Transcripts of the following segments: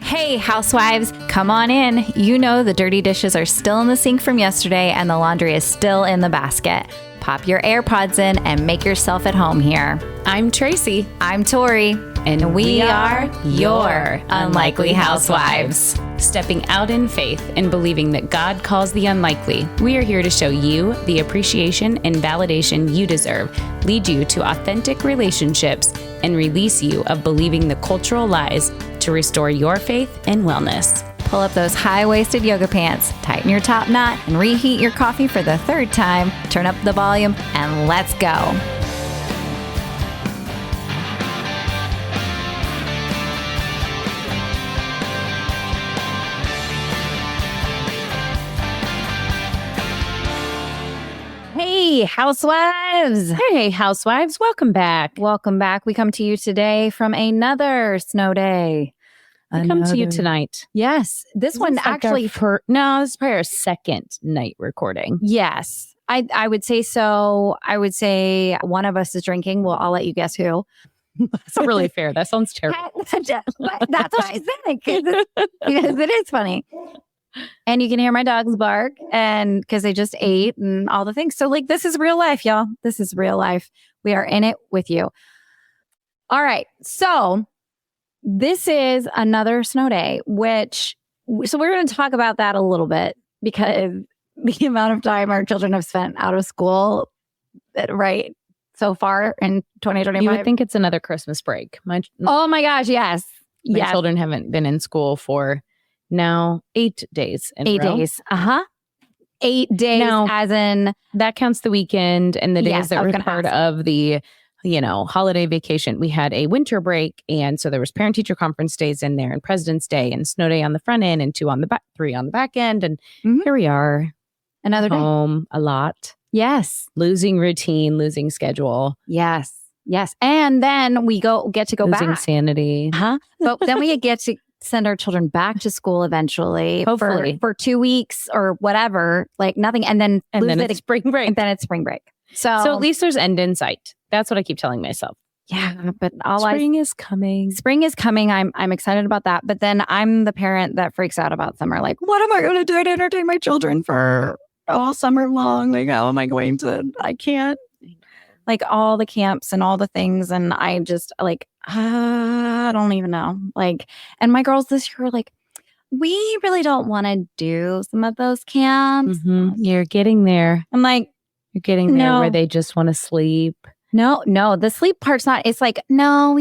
Hey, housewives, come on in. You know the dirty dishes are still in the sink from yesterday and the laundry is still in the basket. Pop your AirPods in and make yourself at home here. I'm Tracy. I'm Tori. And we are your unlikely housewives. Stepping out in faith and believing that God calls the unlikely, we are here to show you the appreciation and validation you deserve, lead you to authentic relationships, and release you of believing the cultural lies to restore your faith and wellness. Pull up those high-waisted yoga pants, tighten your top knot, and reheat your coffee for the third time. Turn up the volume, and let's go. Hey, housewives. Hey, housewives. Welcome back. Welcome back. We come to you today from another snow day. I come to you tonight. Yes. This one like actually... this is probably our second night recording. Yes. I would say so. I would say one of us is drinking. Well, I'll let you guess who. That's not really fair. That sounds terrible. That's what I said. Because it is funny. And you can hear my dogs bark and because they just ate and all the things. So like, this is real life, y'all. This is real life. We are in it with you. All right. So this is another snow day, so we're going to talk about that a little bit because the amount of time our children have spent out of school, right, so far in 2025. You would think it's another Christmas break. Oh my gosh, yes. My children haven't been in school for now 8 days. 8 days. 8 days now, as in... That counts the weekend and the days that were part of the... holiday vacation. We had a winter break. And so there was parent-teacher conference days in there and President's Day and snow day on the front end and 3 on the back end. And here we are. Another home day. A lot. Yes. Losing routine, losing schedule. Yes. Yes. And then we get to go losing back. Sanity. But then we get to send our children back to school eventually. Hopefully. For 2 weeks or whatever. Like nothing. And then it's spring break. And then it's spring break. So at least there's end in sight. That's what I keep telling myself. Yeah, but spring is coming. Spring is coming. I'm excited about that. But then I'm the parent that freaks out about summer. Like, what am I going to do to entertain my children for all summer long? Like, how am I going to? I can't. Like all the camps and all the things, and I just I don't even know. Like, and my girls this year were like, we really don't want to do some of those camps. Mm-hmm. You're getting there. I'm like, you're getting there where they just want to sleep. No, the sleep part's not. It's like, no,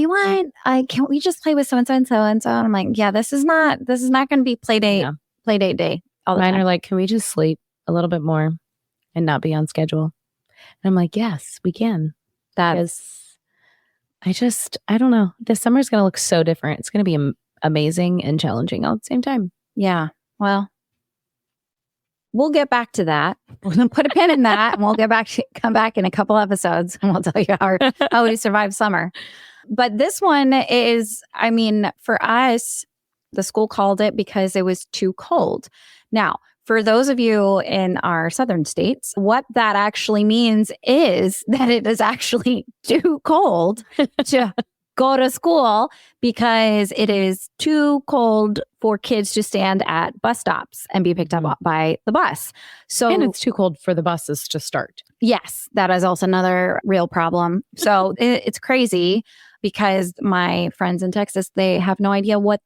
can't we just play with so and so and so and so? And I'm like, yeah, this is not going to be play date day. All the Mine time. are like, can we just sleep a little bit more and not be on schedule? And I'm like, yes, we can. Because I don't know. This summer's going to look so different. It's going to be amazing and challenging all at the same time. Yeah. Well, we'll get back to that. We're going to put a pin in that and we'll come back in a couple episodes and we'll tell you how we survived summer. But this one is, for us, the school called it because it was too cold. Now, for those of you in our southern states, what that actually means is that it is actually too cold to go to school because it is too cold for kids to stand at bus stops and be picked up by the bus. And it's too cold for the buses to start. Yes, that is also another real problem. So it's crazy because my friends in Texas, they have no idea what,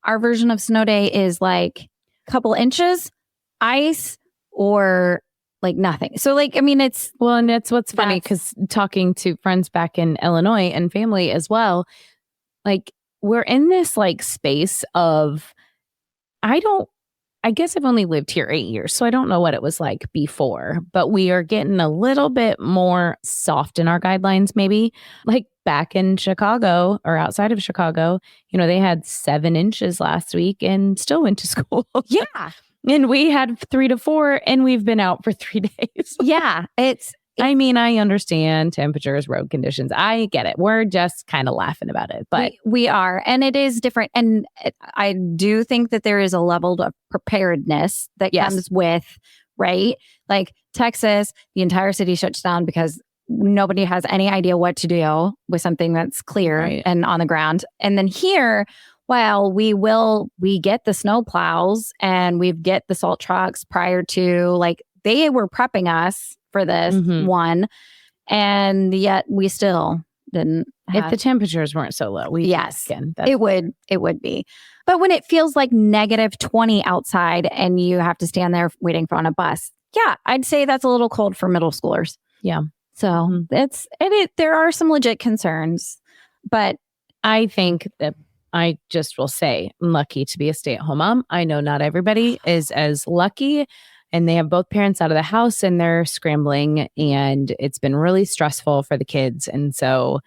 our version of snow day is like a couple inches, ice, or nothing. So it's... Well, and that's what's funny because talking to friends back in Illinois and family as well, we're in this space of, I guess I've only lived here 8 years, so I don't know what it was like before, but we are getting a little bit more soft in our guidelines, maybe. Back in Chicago or outside of Chicago, they had 7 inches last week and still went to school. Yeah. And we had 3 to 4 and we've been out for 3 days. Yeah. I understand temperatures, road conditions. I get it. We're just kind of laughing about it, but we are. And it is different. And I do think that there is a level of preparedness that comes with, right? Texas, the entire city shuts down because nobody has any idea what to do with something that's clear and on the ground. And then here, well, we get the snow plows and we get the salt trucks prior to, like, they were prepping us for this one. And yet we still didn't have. If the temperatures weren't so low, it would be. But when it feels like -20 outside and you have to stand there waiting for on a bus, yeah, I'd say that's a little cold for middle schoolers. Yeah. So there are some legit concerns, but I think that I just will say I'm lucky to be a stay-at-home mom. I know not everybody is as lucky, and they have both parents out of the house and they're scrambling, and it's been really stressful for the kids. And so,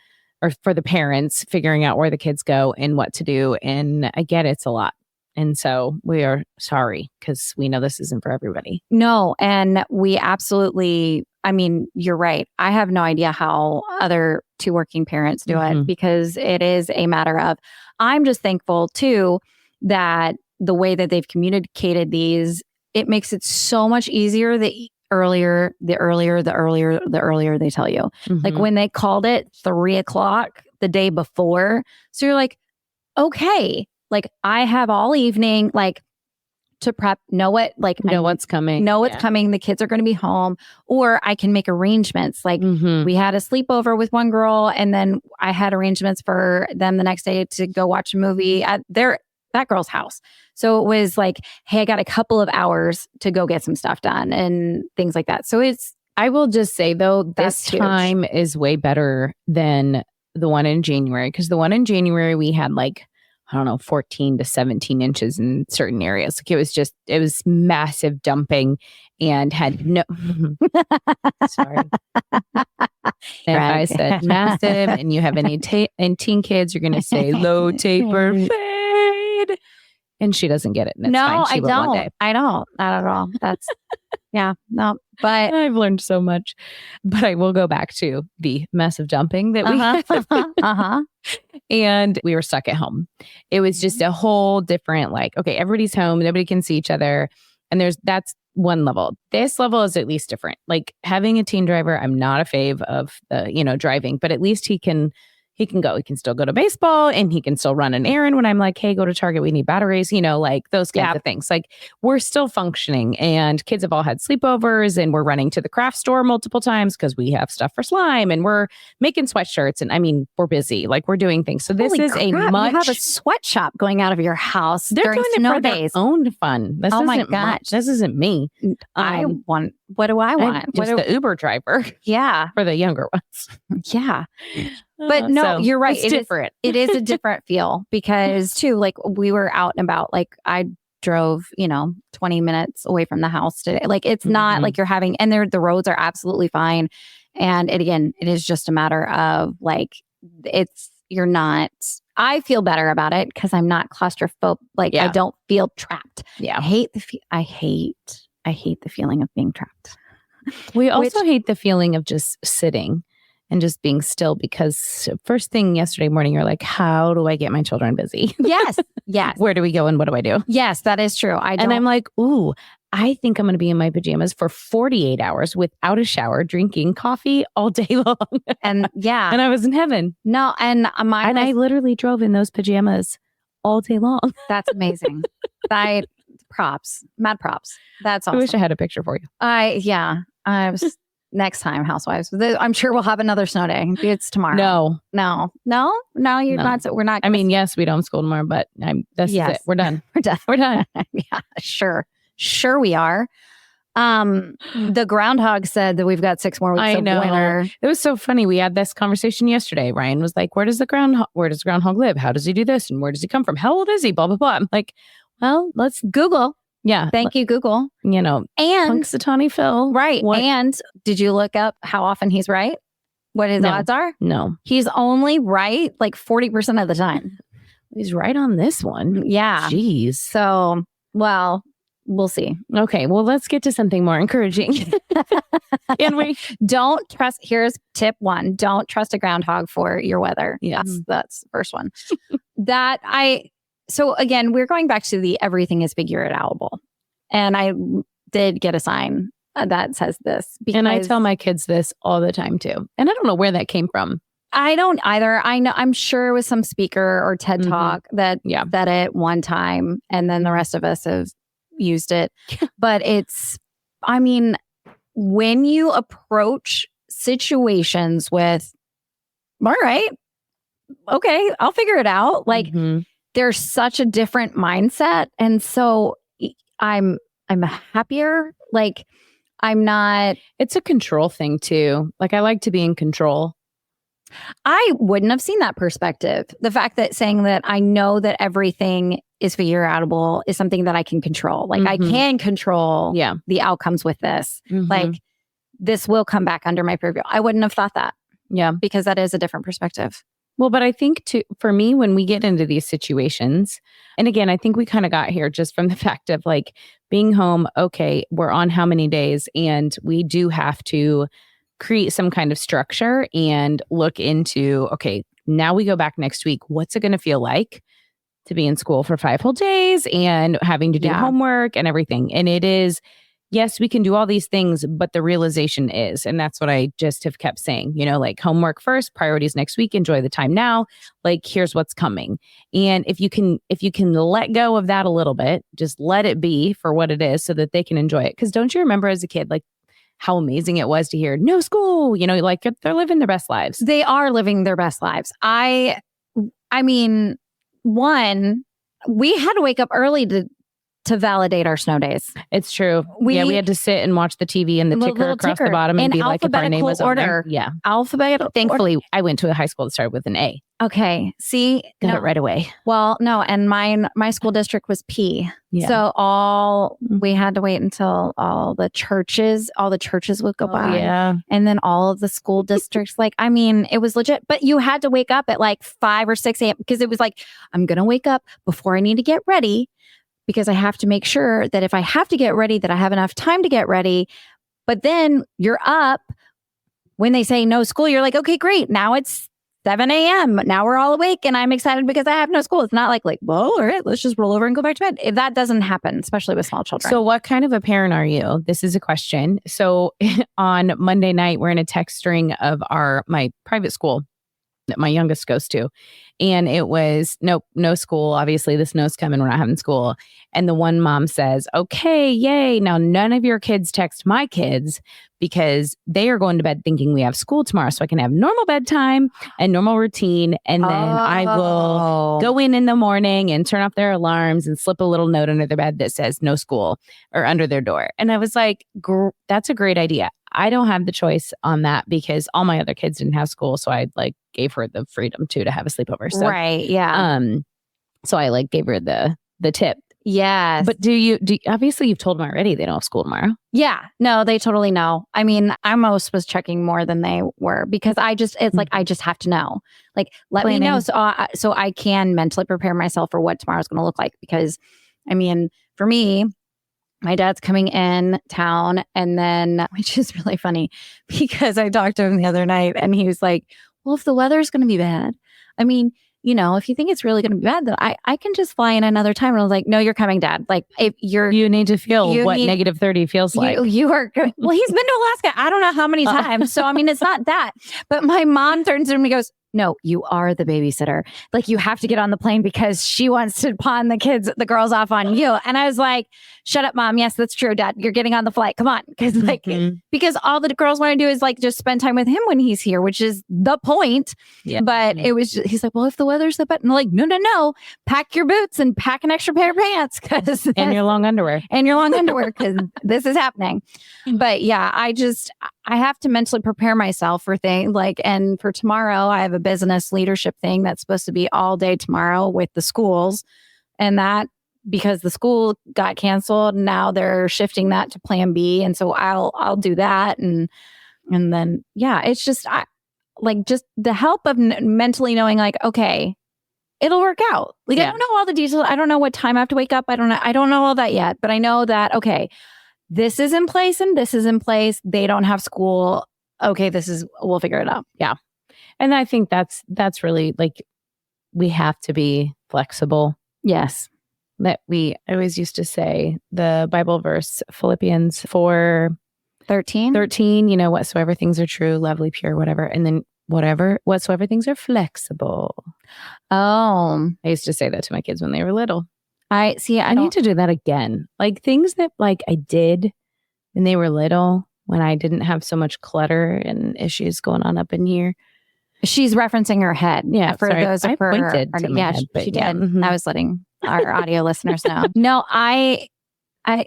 or for the parents figuring out where the kids go and what to do. And I get it's a lot. And so we are sorry because we know this isn't for everybody. No. And we absolutely, I mean, you're right. I have no idea how other two working parents do it, because it is a matter of, I'm just thankful too that the way that they've communicated these, it makes it so much easier the earlier they tell you. Like when they called it 3:00 the day before. So you're like, okay, like I have all evening, like to prep, know what's coming. The kids are going to be home, or I can make arrangements. Like we had a sleepover with one girl, and then I had arrangements for them the next day to go watch a movie at that girl's house. So it was like, hey, I got a couple of hours to go get some stuff done and things like that. So I will just say though, this time is way better than the one in January, because the one in January we had like, I don't know, 14 to 17 inches in certain areas. Like it was massive dumping and had no, sorry. If I said massive and you have any teen kids, you're going to say low taper fade. And she doesn't get it. And it's fine. She will one day. I don't. Not at all. That's, yeah, no. But I've learned so much. But I will go back to the massive dumping that we had. And we were stuck at home. It was just a whole different, like, okay, everybody's home. Nobody can see each other. And that's one level. This level is at least different. Like having a teen driver, I'm not a fave of the, driving, but at least he can go. He can still go to baseball and he can still run an errand when I'm like, hey, go to Target. We need batteries, like those kinds of things. Like we're still functioning, and kids have all had sleepovers, and we're running to the craft store multiple times because we have stuff for slime, and we're making sweatshirts. And I mean, we're busy, like we're doing things. So this is you have a sweatshop going out of your house. They're doing it for days. Their own fun. This my gosh. This isn't me. What do I want? Just the Uber driver. Yeah. For the younger ones. Yeah. But no, you're right. It's different. It is a different feel because too, like we were out and about, like I drove, 20 minutes away from the house today. Like it's not like you're having, and the roads are absolutely fine. And it is just a matter of like, I feel better about it because I'm not claustrophobic. Like I don't feel trapped. Yeah. I hate the feeling of being trapped. We also hate the feeling of just sitting and just being still, because first thing yesterday morning, you're like, how do I get my children busy? Yes. Yes. Where do we go and what do I do? Yes, that is true. And I'm like, ooh, I think I'm going to be in my pajamas for 48 hours without a shower, drinking coffee all day long. And yeah. And I was in heaven. No. And I literally drove in those pajamas all day long. That's amazing. Mad props. That's awesome. I wish I had a picture for you. I was next time, Housewives. I'm sure we'll have another snow day. It's tomorrow. No. You're not. We're not. I mean, yes, we don't school tomorrow, but is it. We're done. We're done. Yeah, sure we are. The groundhog said that we've got 6 more weeks of winter. It was so funny. We had this conversation yesterday. Ryan was like, where does the groundhog live? How does he do this? And where does he come from? How old is he? Blah, blah, blah. I'm like, well, let's Google. Yeah. Thank you, Google. And Punxsutawney Phil. Right. What? And did you look up how often he's right? What his odds are? No. He's only right like 40% of the time. He's right on this one. Yeah. Jeez. So, well, we'll see. Okay. Well, let's get to something more encouraging. Can we? Don't trust. Here's tip 1. Don't trust a groundhog for your weather. Yes. That's the first one. So again, we're going back to the everything is figure it outable. And I did get a sign that says this. And I tell my kids this all the time too. And I don't know where that came from. I don't either. I'm sure it was some speaker or TED Talk that said it one time, and then the rest of us have used it. But I mean, when you approach situations with, all right, okay, I'll figure it out. Like there's such a different mindset. And so I'm happier. Like I'm not. It's a control thing too. Like I like to be in control. I wouldn't have seen that perspective. The fact that saying that I know that everything is figure outable is something that I can control. Like I can control the outcomes with this. Like this will come back under my purview. I wouldn't have thought that. Yeah. Because that is a different perspective. Well, but I think for me, when we get into these situations, and again, I think we kind of got here just from the fact of like being home. Okay, we're on how many days, and we do have to create some kind of structure and look into, okay, now we go back next week. What's it going to feel like to be in school for 5 whole days and having to do homework and everything? And it is, yes, we can do all these things, but the realization is, and that's what I just have kept saying, like homework first, priorities next week, enjoy the time now, like here's what's coming. And if you can let go of that a little bit, just let it be for what it is so that they can enjoy it. Because don't you remember as a kid, like how amazing it was to hear no school, like they're living their best lives. They are living their best lives. I mean, one, we had to wake up early to validate our snow days. It's true. We had to sit and watch the TV and the ticker across the bottom and be like, if our name was on there. Yeah. Alphabetical. Thankfully, I went to a high school that started with an A. Okay. See? Got it right away. Well, no. And my school district was P. Yeah. So we had to wait until all the churches would go by. Yeah. And then all of the school districts, it was legit. But you had to wake up at like 5 or 6 a.m. because it was like, I'm going to wake up before I need to get ready, because I have to make sure that if I have to get ready, that I have enough time to get ready. But then you're up when they say no school. You're like, okay, great. Now it's 7 a.m. Now we're all awake and I'm excited because I have no school. It's not like, well, all right, let's just roll over and go back to bed. That doesn't happen, especially with small children. So what kind of a parent are you? This is a question. So on Monday night, we're in a text string of my private school that my youngest goes to. And it was, nope, no school. Obviously, the snow's coming. We're not having school. And the one mom says, okay, yay. Now, none of your kids text my kids because they are going to bed thinking we have school tomorrow. So I can have normal bedtime and normal routine. And then I will go in the morning and turn off their alarms and slip a little note under their bed that says no school or under their door. And I was like, that's a great idea. I don't have the choice on that because all my other kids didn't have school. So I gave her the freedom to have a sleepover. So, right. Yeah. So I gave her the tip. Yes. But do you obviously you've told them already they don't have school tomorrow. Yeah. No, they totally know. I mean, I almost was checking more than they were because I just have to know. Like, let me know so I can mentally prepare myself for what tomorrow's going to look like. Because, I mean, for me, my dad's coming in town, and then, which is really funny because I talked to him the other night and he was like, well, if the weather's going to be bad, I mean, if you think it's really going to be bad, then I can just fly in another time. And I was like, no, you're coming, Dad. Like, if you need to feel what negative 30 feels like. You are good. Well, he's been to Alaska. I don't know how many times. So, I mean, it's not that. But my mom turns to him and goes, no, you are the babysitter. Like, you have to get on the plane because she wants to pawn the girls off on you. And I was like, shut up, Mom. Yes, that's true, Dad. You're getting on the flight. Come on. Because all the girls want to do is just spend time with him when he's here, which is the point. Yeah. But it was he's like, well, if the weather's that bad, and I'm like, no. Pack your boots and pack an extra pair of pants. And your long underwear. Because this is happening. But yeah, I have to mentally prepare myself for things and for tomorrow, I have a business leadership thing that's supposed to be all day tomorrow with the schools. And that, because the school got canceled, now they're shifting that to plan B. And so I'll do that. And then, yeah, it's just, just the help of mentally knowing okay, it'll work out. I don't know all the details. I don't know what time I have to wake up. I don't know all that yet, but I know that, okay, this is in place and this is in place. They don't have school. Okay, we'll figure it out. Yeah. And I think that's really we have to be flexible. Yes. I always used to say the Bible verse, Philippians 4:13, whatsoever things are true, lovely, pure, whatever. And then whatsoever things are flexible. Oh, I used to say that to my kids when they were little. I need to do that again. Like things that like I did when they were little, when I didn't have so much clutter and issues going on up in here. She's referencing her head. Yeah, for sorry, those I of her. pointed to my head, but she yeah. did. Mhm. I was letting our audio listeners know. No,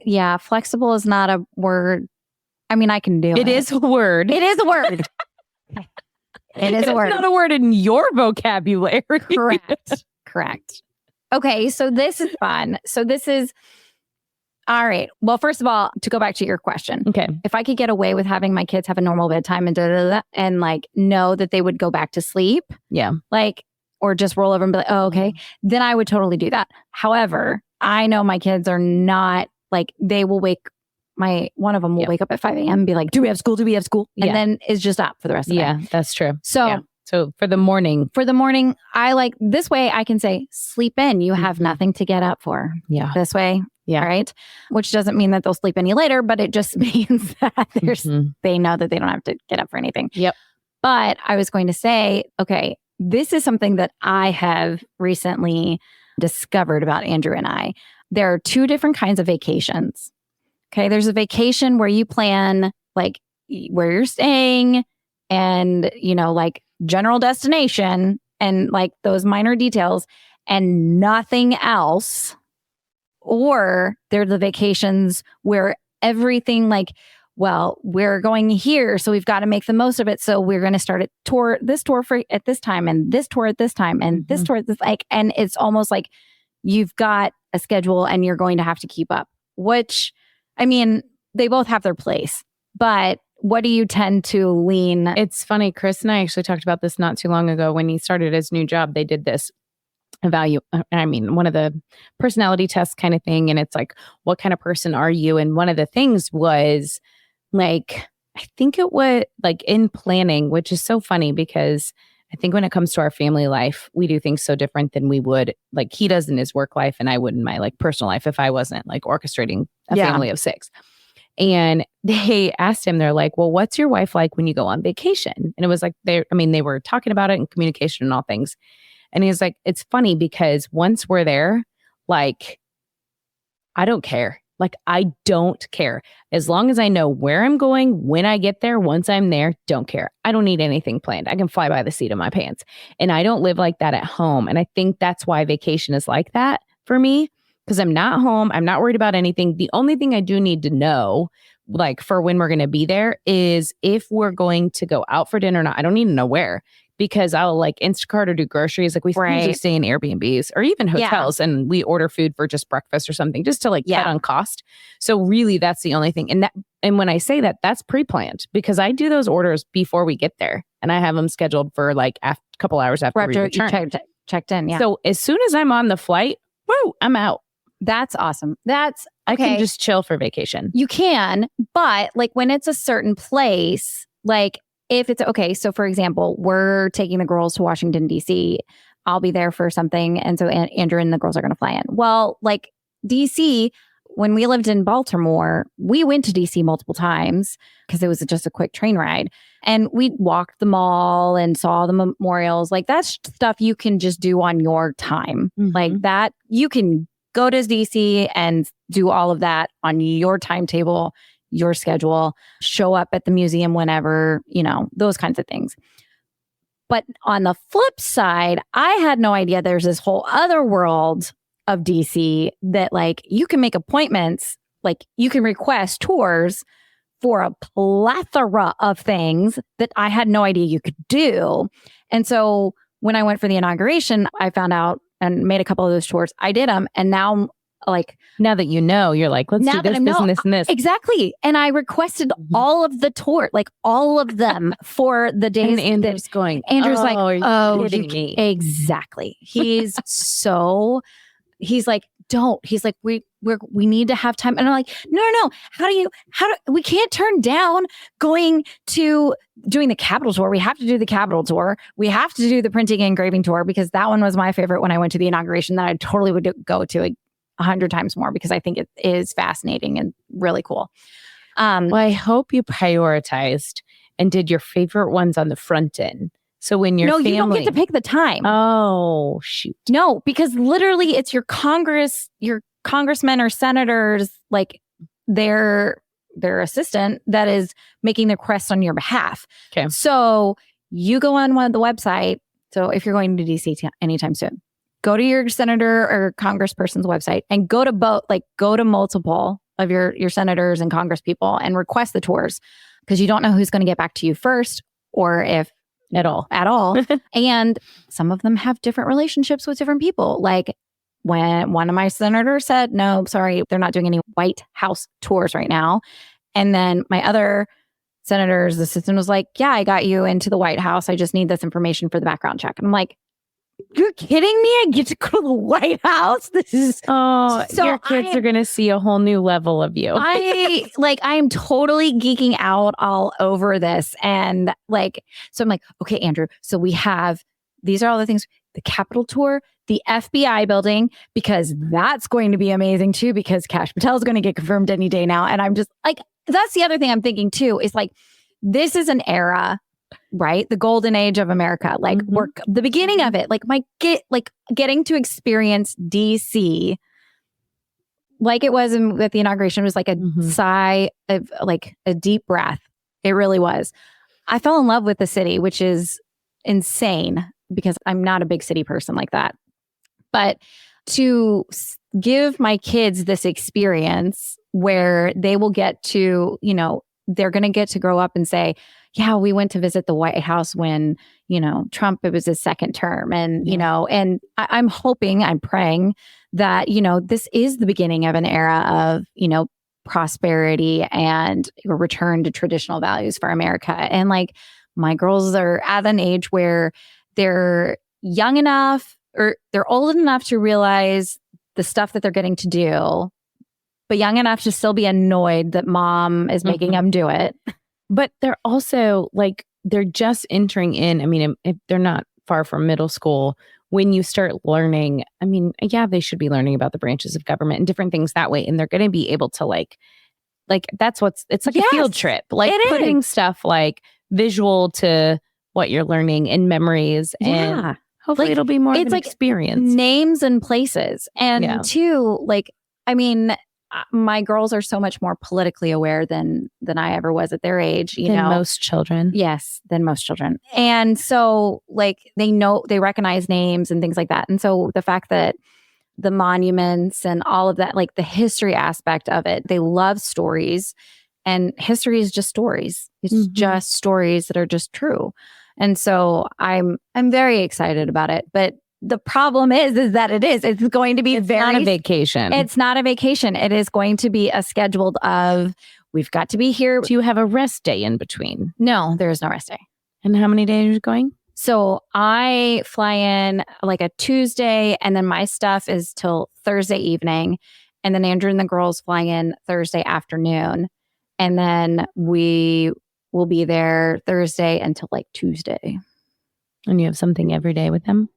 yeah, flexible is not a word. I mean, I can do it. It is a word. It is a word. It is a word. It's not a word in your vocabulary. Correct. Okay, so this is fun. So this is all right. Well, first of all, to go back to your question, Okay. if I could get away with having my kids have a normal bedtime and like know that they would go back to sleep, Yeah. like, or just roll over and be like, oh, okay, then I would totally do that. However, I know my kids are not like, they will one of them will wake up at 5 a.m. and be like, do we have school? Do we have school? And then it's just up for the rest of the day. Yeah, that's true. So, So for the morning, I like this way I can say, sleep in. You have nothing to get up for. Yeah. This way. Yeah. Right. Which doesn't mean that they'll sleep any later, but it just means that they know that they don't have to get up for anything. Yep. But I was going to say, okay, this is something that I have recently discovered about Andrew and I. There are two different kinds of vacations. Okay. There's a vacation where you plan like where you're staying and, like general destination and like those minor details and nothing else. Or they're the vacations where everything like, well, we're going here, so we've got to make the most of it. So we're going to start this tour at this time and this tour at this time and this tour at this, like, and it's almost like you've got a schedule and you're going to have to keep up, which, I mean, they both have their place, but what do you tend to lean? It's funny. Chris and I actually talked about this not too long ago. When he started his new job, they did this one of the personality tests kind of thing. And it's like, what kind of person are you? And one of the things was like, I think it was like in planning, which is so funny because I think when it comes to our family life, we do things so different than we would like he does in his work life. And I would in my like personal life if I wasn't like orchestrating a family of 6. And they asked him, they're like, well, what's your wife like when you go on vacation? And it was like, they were talking about it in communication and all things. And he's like, it's funny because once we're there, like, I don't care. Like, I don't care. As long as I know where I'm going, when I get there, once I'm there, don't care. I don't need anything planned. I can fly by the seat of my pants. And I don't live like that at home. And I think that's why vacation is like that for me, because I'm not home. I'm not worried about anything. The only thing I do need to know, like for when we're going to be there, is if we're going to go out for dinner or not. I don't need to know where. Because I'll like Instacart or do groceries. Like we usually stay in Airbnbs or even hotels and we order food for just breakfast or something just to like cut on cost. So really that's the only thing. And when I say that, that's pre-planned because I do those orders before we get there and I have them scheduled for like a couple hours after we return. Checked in. Yeah. So as soon as I'm on the flight, woo, I'm out. That's awesome. I can just chill for vacation. You can, but like when it's a certain place, like if it's okay, so for example, we're taking the girls to Washington, D.C. I'll be there for something. And so Andrew and the girls are going to fly in. Well, like D.C., when we lived in Baltimore, we went to D.C. multiple times because it was just a quick train ride. And we walked the mall and saw the memorials. Like that's stuff you can just do on your time. Like that, you can go to D.C. and do all of that on your timetable, your schedule, show up at the museum whenever, those kinds of things. But on the flip side, I had no idea there's this whole other world of DC that like you can make appointments, like you can request tours for a plethora of things that I had no idea you could do. And so when I went for the inauguration, I found out and made a couple of those tours. I did them. And now now that you know, you're like, let's do this, this, and this, and this. Exactly. And I requested all of the tour, like all of them for the days. And Andrew's Andrew's like, oh, kidding me? Exactly. He's like, don't. He's like, we need to have time. And I'm like, no. We can't turn down doing the Capitol tour. We have to do the Capitol tour. We have to do the printing and engraving tour because that one was my favorite when I went to the inauguration that I totally would go to 100 times more because I think it is fascinating and really cool. Well, I hope you prioritized and did your favorite ones on the front end So when your family... you don't get to pick the time. Oh, shoot. No, because literally it's your congressmen or senators, like their assistant that is making the request on your behalf. Okay. So you go on one of the website. So if you're going to DC anytime soon, go to your senator or congressperson's website and go to multiple of your senators and congress people and request the tours, because you don't know who's going to get back to you first or if at all. And some of them have different relationships with different people. Like when one of my senators said, no, sorry, they're not doing any White House tours right now. And then my other senator's assistant was like, yeah, I got you into the White House. I just need this information for the background check. And I'm like, you're kidding me? I get to go to the White House? This is... Oh, so your kids are going to see a whole new level of you. I'm totally geeking out all over this. And so I'm like, okay, Andrew, so we have, these are all the things, the Capitol tour, the FBI building, because that's going to be amazing too, because Kash Patel is going to get confirmed any day now. And I'm just like, that's the other thing I'm thinking too, is like, this is an era, right? The golden age of America. Like we're the beginning of it. Like getting to experience DC like it was with the inauguration was like a sigh of like a deep breath. It really was. I fell in love with the city, which is insane because I'm not a big city person like that. But to give my kids this experience where they will get to, you know, they're going to get to grow up and say, yeah, we went to visit the White House when, you know, Trump, it was his second term. And, you know, and I'm hoping, I'm praying that, you know, this is the beginning of an era of, you know, prosperity and a return to traditional values for America. And like my girls are at an age where they're young enough or they're old enough to realize the stuff that they're getting to do, but young enough to still be annoyed that mom is making them do it. But they're also like, they're just entering in. I mean, if they're not far from middle school, when you start learning, I mean, yeah, they should be learning about the branches of government and different things that way. And they're going to be able to like that's it's like a field trip, like putting stuff like visual to what you're learning in memories. And hopefully it'll be more of an experience. Names and places. And two, like, I mean, my girls are so much more politically aware than I ever was at their age, you know. Most children. Yes, than most children. And so like they recognize names and things like that. And so the fact that the monuments and all of that, like the history aspect of it, they love stories, and history is just stories. It's just stories that are just true. And so I'm very excited about it. But the problem is that it's going to be it's not a vacation. It's not a vacation. It is going to be a scheduled of, we've got to be here. Do you have a rest day in between? No, there is no rest day. And how many days are you going? So I fly in like a Tuesday, and then my stuff is till Thursday evening. And then Andrew and the girls fly in Thursday afternoon. And then we will be there Thursday until like Tuesday. And you have something every day with them?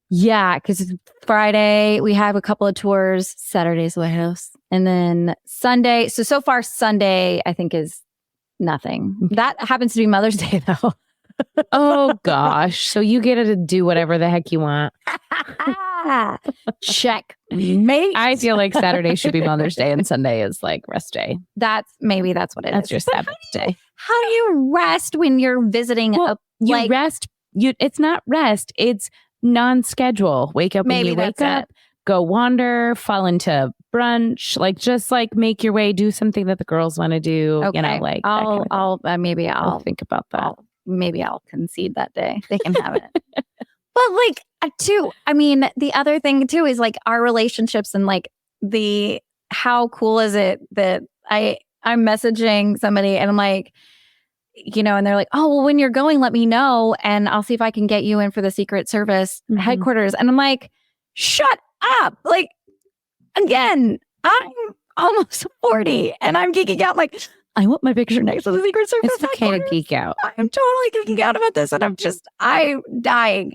Yeah, because Friday we have a couple of tours, Saturday's the White House, and then Sunday. So far Sunday I think is nothing. That happens to be Mother's Day though. Oh gosh, so you get to do whatever the heck you want. Check, mate. I feel like Saturday should be Mother's Day and Sunday is like rest day. That's what it is. That's your Sabbath day. How do you rest when you're visiting? You rest. It's not rest. It's non-schedule. Wake up when you wake up, go wander, fall into brunch, like just like make your way, do something that the girls want to do. Okay. You know, like I'll think about that. Maybe I'll concede that day. They can have it. But like too, I mean, the other thing too is like our relationships and like how cool is it that I'm messaging somebody and I'm like, you know, and they're like, oh, well, when you're going, let me know. And I'll see if I can get you in for the Secret Service headquarters. And I'm like, shut up. Like, again, I'm almost 40 and I'm geeking out. Like, I want my picture next to the Secret Service. It's okay to geek out. I'm totally geeking out about this. And I'm dying.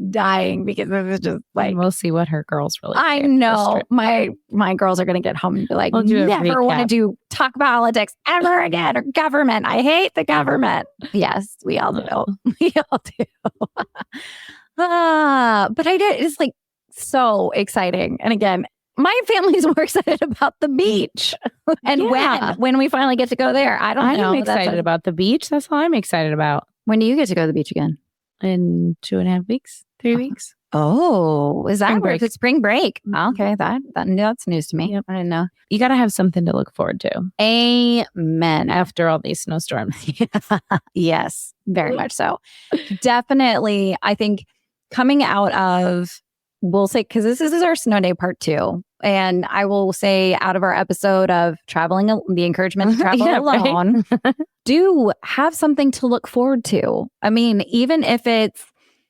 dying because it was just like, we'll see what her girls really I think. know my girls are going to get home and be like, We'll do a never want to recap. talk politics ever again or government. I hate the government. Yes, we all do. We all do. But it's like so exciting. And again, my family's more excited about the beach. And when we finally get to go there, I don't know. I'm excited about the beach. That's all I'm excited about. When do you get to go to the beach again? In 2.5 weeks, 3 weeks. Oh, is that Spring where break. it's spring break? Okay, that's news to me. Yep. I didn't know. You got to have something to look forward to Amen. after all these snowstorms. Yes, very much so. Definitely, I think coming out of, we'll say, because this is our snow day part 2. And I will say out of our episode of traveling, the encouragement to travel alone, do have something to look forward to. I mean, even if it's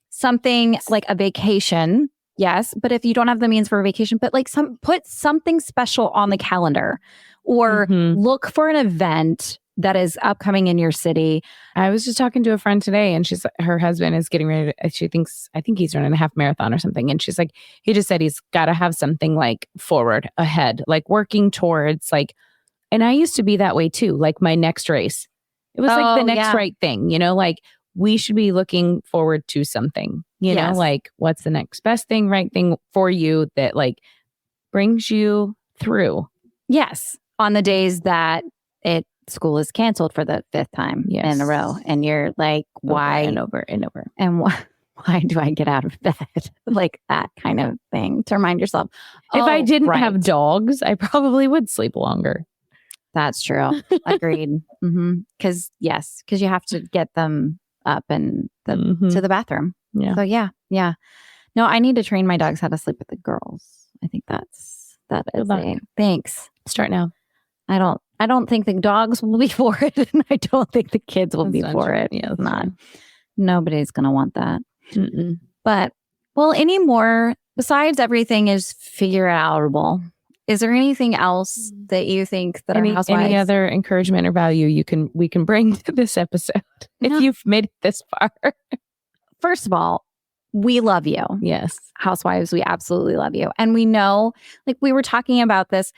something like a vacation, yes, but if you don't have the means for a vacation, but like put something special on the calendar or look for an event that is upcoming in your city. I was just talking to a friend today and her husband is getting ready to, I think he's running a half marathon or something. And she's like, he just said he's got to have something like forward ahead, like working towards like, and I used to be that way too. Like my next race, it was like the next right thing, like we should be looking forward to something, you know, like what's the next best thing, right thing for you that like brings you through. Yes. On the days that school is canceled for the 5th time in a row. And you're like, why? And over and over. And why do I get out of bed? Like that kind of thing to remind yourself. If I didn't have dogs, I probably would sleep longer. That's true. Agreed. Because you have to get them up and to the bathroom. Yeah. So yeah. No, I need to train my dogs how to sleep with the girls. I think that is thanks. Start now. I don't think the dogs will be for it, and I don't think the kids will be for it. Yeah, it's not. Nobody's gonna want that. Mm-mm. But any more besides everything is figure outable. Is there anything else that you think that our housewives? Any other encouragement or value we can bring to this episode if you've made it this far? First of all, we love you. Yes, housewives, we absolutely love you, and we know. Like we were talking about this.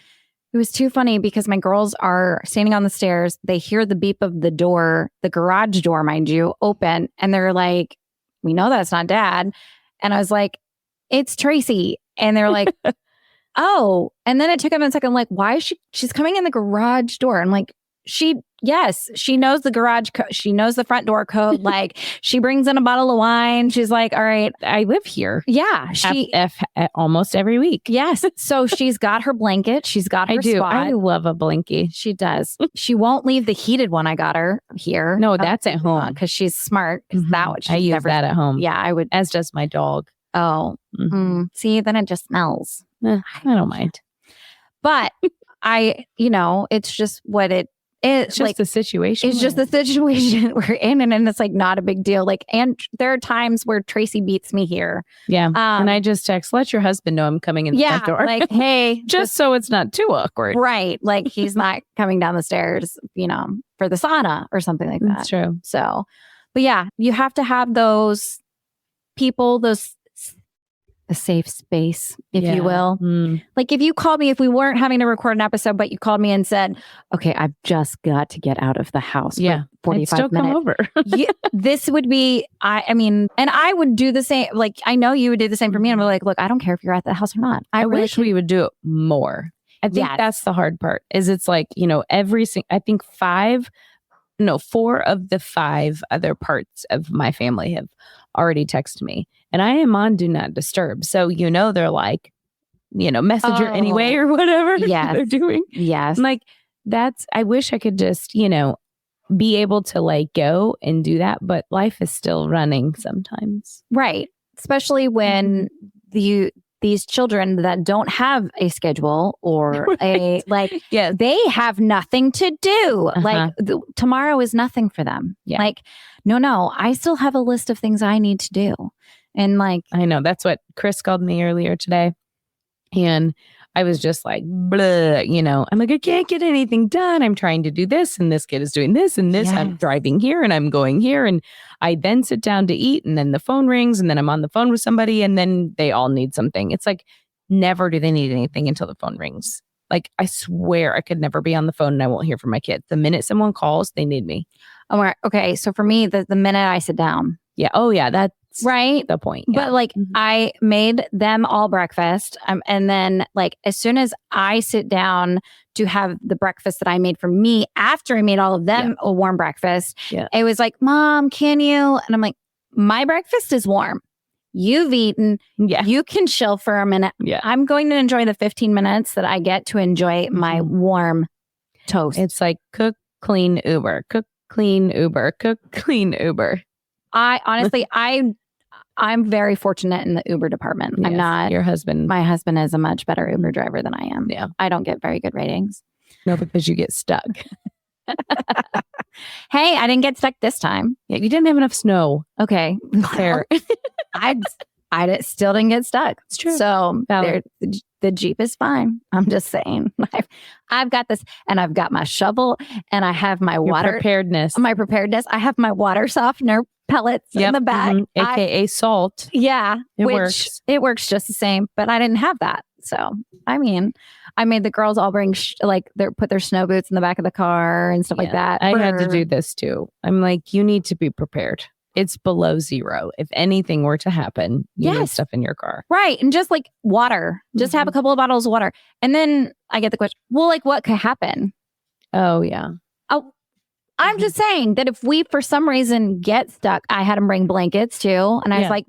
It was too funny because my girls are standing on the stairs. They hear the beep of the door, the garage door, mind you, open. And they're like, we know that's not Dad. And I was like, it's Tracy. And they're like, oh. And then it took them a second. I'm like, why is she's coming in the garage door? I'm like, she knows the garage code. She knows the front door code. Like she brings in a bottle of wine. She's like, all right, I live here. Yeah. Almost every week. Yes. So she's got her blanket. She's got her spot. I love a blankie. She does. She won't leave the heated one I got her here. No, that's at home. Because she's smart. I use that at home. Yeah, I would. As does my dog. Oh. See, then it just smells. I don't mind. But it's just what it is. It's just the situation. It's just the situation we're in. And it's like not a big deal. Like, and there are times where Tracy beats me here. Yeah. And I just text, let your husband know I'm coming in the front door. Like, hey. just so it's not too awkward. Right. Like he's not coming down the stairs, for the sauna or something like that. That's true. So, but yeah, you have to have those people, a safe space, if you will. Like if you called me, if we weren't having to record an episode, but you called me and said, okay, I've just got to get out of the house. Yeah. For 45 still minutes. Come over. This would be, I mean, and I would do the same. Like, I know you would do the same for me. And we're like, look, I don't care if you're at the house or not. I wish we would do it more. I think that's the hard part is it's like, I think 4 of the 5 other parts of my family have already texted me. And I am on Do Not Disturb. So, they're like, messenger anyway or whatever they're doing. Yes. I'm like, I wish I could just, be able to like go and do that. But life is still running sometimes. Right. Especially when these children that don't have a schedule or they have nothing to do. Like tomorrow is nothing for them. Yeah. Like, no, I still have a list of things I need to do. And like, I know that's what Chris called me earlier today. And I was just like, blah, I'm like, I can't get anything done. I'm trying to do this and this kid is doing this and this. I'm driving here and I'm going here. And I then sit down to eat and then the phone rings and then I'm on the phone with somebody and then they all need something. It's like, never do they need anything until the phone rings. Like, I swear I could never be on the phone and I won't hear from my kids. The minute someone calls, they need me. Oh, okay. So for me, the minute I sit down. Yeah. Oh, yeah. That's right. The point. Yeah. But like, I made them all breakfast. And then like, as soon as I sit down to have the breakfast that I made for me, after I made all of them a warm breakfast, it was like, Mom, can you? And I'm like, my breakfast is warm. You've eaten. Yeah. You can chill for a minute. Yeah. I'm going to enjoy the 15 minutes that I get to enjoy my warm toast. It's like cook, clean, Uber, cook, clean, Uber, cook, clean, Uber. I honestly, I'm very fortunate in the Uber department. Yes, I'm not. Your husband. My husband is a much better Uber driver than I am. Yeah. I don't get very good ratings. No, because you get stuck. Hey, I didn't get stuck this time. Yeah, you didn't have enough snow. Okay. Fair. I still didn't get stuck. It's true. So the Jeep is fine. I'm just saying. I've got this, and I've got my shovel, and I have my water preparedness. My preparedness. I have my water softener pellets in the back, aka salt. Yeah, it works. It works just the same, but I didn't have that. So I mean, I made the girls all bring put their snow boots in the back of the car and stuff like that. I had to do this too. I'm like, you need to be prepared. It's below zero. If anything were to happen, you need stuff in your car. Right. And just like water, just have a couple of bottles of water. And then I get the question, well, like what could happen? Oh, yeah. Oh, I'm just saying that if we, for some reason, get stuck, I had them bring blankets too. And I was like,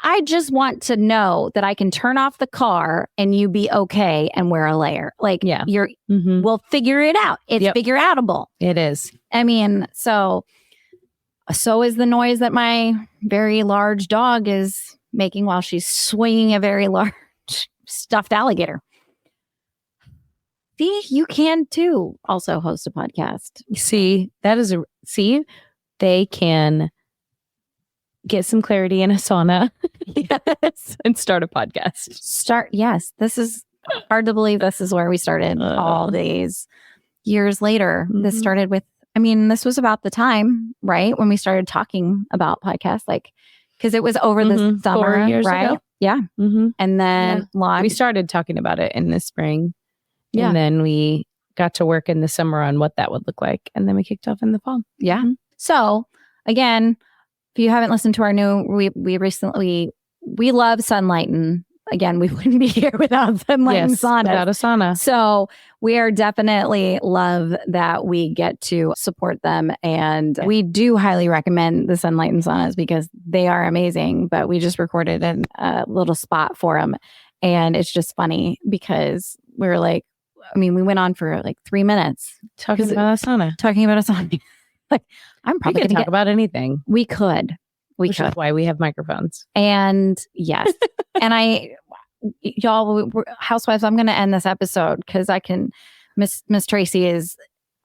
I just want to know that I can turn off the car and you be okay and wear a layer. Like, we'll figure it out. It's figure outable. It is. I mean, so is the noise that my very large dog is making while she's swinging a very large stuffed alligator. See, you can too also host a podcast. See, they can get some clarity in a sauna and start a podcast. Yes. This is hard to believe. This is where we started all these years later. This started with, this was about the time, right? When we started talking about podcasts, because it was over the summer, 4 years right? ago. Yeah. And then we started talking about it in the spring. Yeah. And then we got to work in the summer on what that would look like. And then we kicked off in the fall. Yeah. So again, if you haven't listened to our new, we love sunlighting. Again, we wouldn't be here without sunlight and sauna. Without a sauna. So we are definitely love that we get to support them. And we do highly recommend the sunlight and saunas because they are amazing. But we just recorded a little spot for them. And it's just funny because we were like, we went on for like 3 minutes. Talking about a sauna. Like, I'm probably going to talk about anything. We could. Which is why we have microphones. And yes. And y'all, housewives, I'm going to end this episode because Miss Tracy is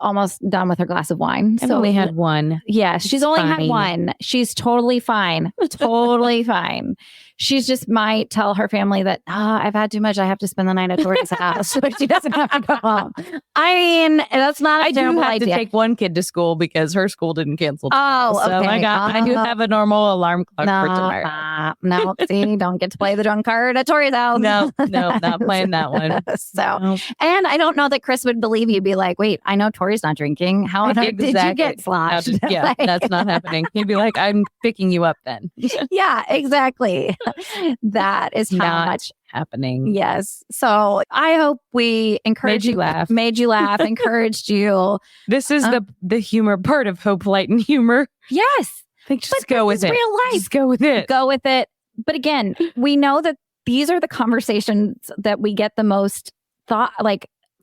almost done with her glass of wine. I've only had one. Yeah, she's only had one. She's totally fine. Totally fine. She's just might tell her family that, I've had too much. I have to spend the night at Tori's house. So she doesn't have to go home. That's not a terrible idea. I do have to take one kid to school because her school didn't cancel. Oh, okay. So I do have a normal alarm clock for tomorrow. No, see, don't get to play the drunk card at Tori's house. No, not playing that one. And I don't know that Chris would believe you. Be like, wait, I know Tori's not drinking. How on earth did you get sloshed? That's not happening. He'd be like, I'm picking you up then. Yeah, exactly. That is how much happening. Yes. So I hope we encouraged made you laugh, encouraged you. This is the humor part of Hope, Light, and Humor. Yes. Just go with it. Real life. Just go with it. Go with it. But again, we know that these are the conversations that we get the most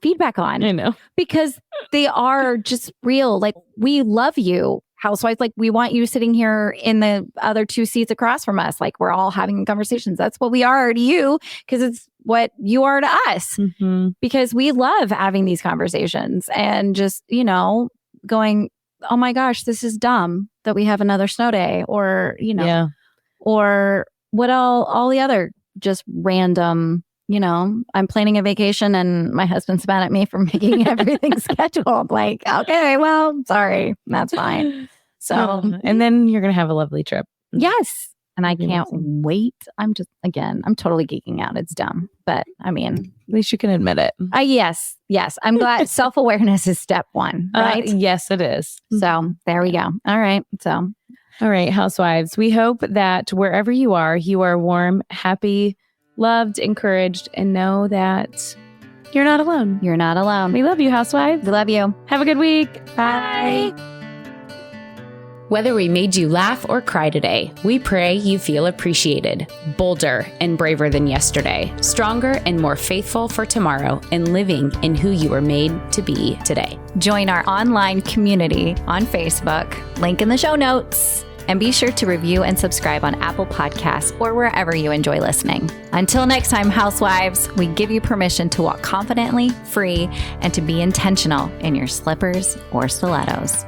feedback on. I know. Because they are just real. Like, we love you, housewives. Like, we want you sitting here in the other 2 seats across from us. Like, we're all having conversations. That's what we are to you because it's what you are to us. Mm-hmm. Because we love having these conversations and just, going, oh my gosh, this is dumb that we have another snow day or, or what all the other just random I'm planning a vacation and my husband's mad at me for making everything scheduled. Like, okay, well, sorry, that's fine. So, and then you're going to have a lovely trip. Yes. And I can't wait. I'm totally geeking out. It's dumb. But I mean, at least you can admit it. Yes. I'm glad self-awareness is step one, right? Yes, it is. So there we go. All right. All right, housewives. We hope that wherever you are warm, happy, loved, encouraged, and know that you're not alone. You're not alone. We love you, housewives. We love you. Have a good week. Bye. Whether we made you laugh or cry today, we pray you feel appreciated, bolder and braver than yesterday, stronger and more faithful for tomorrow, and living in who you were made to be today. Join our online community on Facebook, link in the show notes, and be sure to review and subscribe on Apple Podcasts or wherever you enjoy listening. Until next time, housewives, we give you permission to walk confidently, free, and to be intentional in your slippers or stilettos.